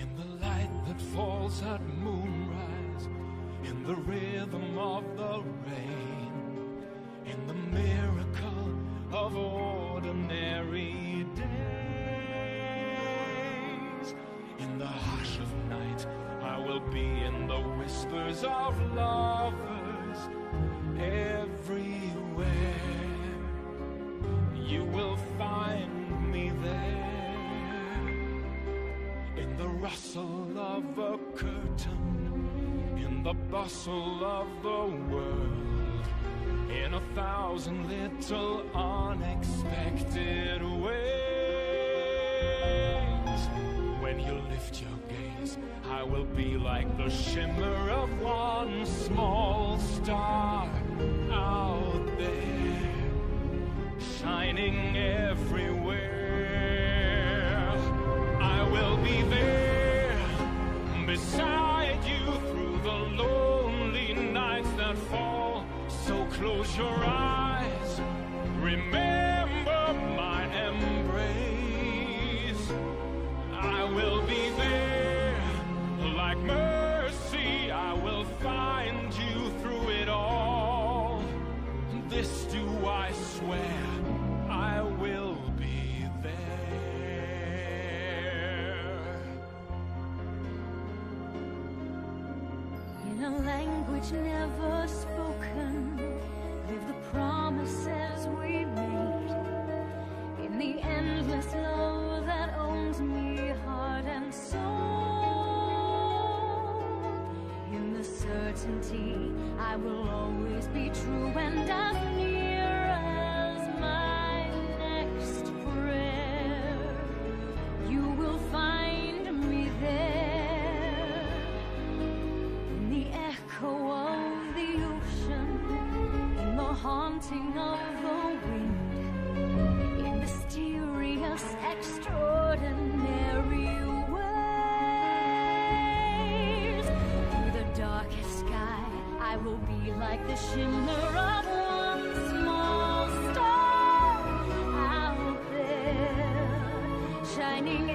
in the light that falls at moonrise, in the rhythm of the rain, in the miracle of ordinary days. In the hush of night, I will be in the whispers of lovers. Everywhere you will find me there, in the rustle of a curtain, in the bustle of the world, in 1,000 little unexpected ways. When you lift your gaze, I will be like the shimmer of one small star out there, shining everywhere. I will be there beside you through the lonely nights that fall. So close your eyes, remember my embrace. I will be there like mercy, I will find you through it all. This do I swear, I will be there. In a language never spoken, live the promises we made. In the endless love that owns me heart and soul. In the certainty I will always be true, and as near as my next prayer, you will find me there. In the echo of the ocean, in the haunting of the wind, in mysterious, extraordinary ways. Through the darkest sky, I will be like the shimmer of one small star out there, shining